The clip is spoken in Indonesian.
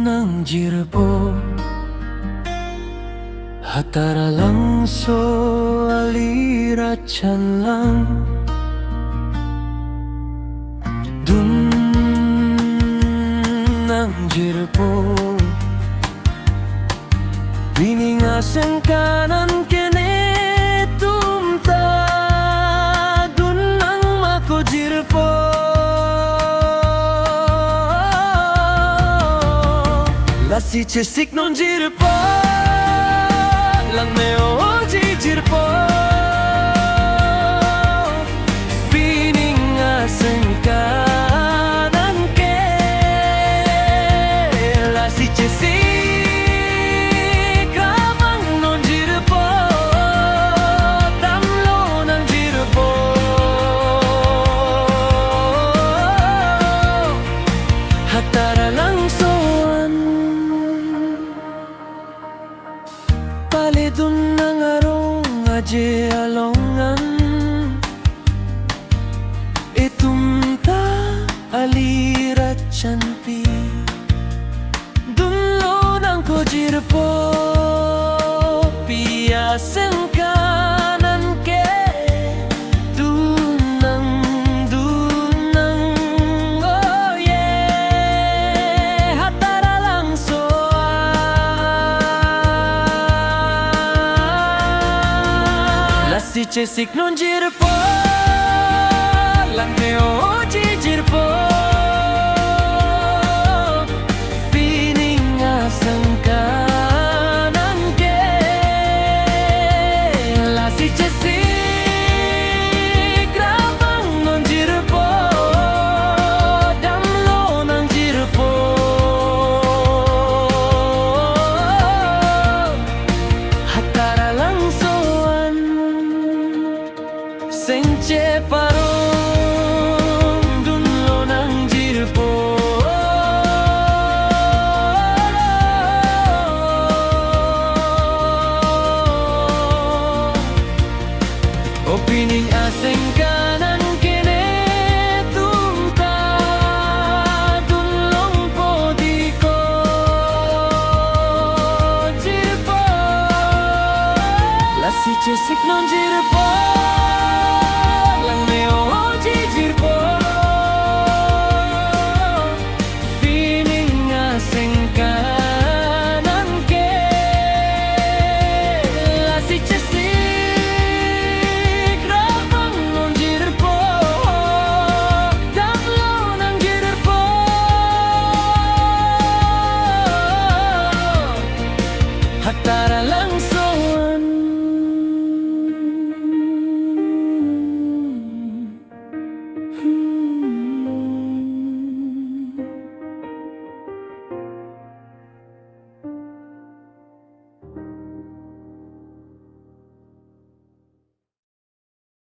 Nang jirpo hatara lang so alira chan lang dun nang jirpo biningasan kanan kene tumta dun nang mako jirpo lasi cesik non jirpo lang me oji jirpo biningasan kanan ke lasi cesik ramang non jirpo tamlo nang jirpo hatara lang soan paledun nang arong aje alongan itumta alirat chanpi dunlo nang ko jirpo piasen kanan ke dunang oh yeah hatara lang soan lasi cesik non jirpo lang me oji jirpo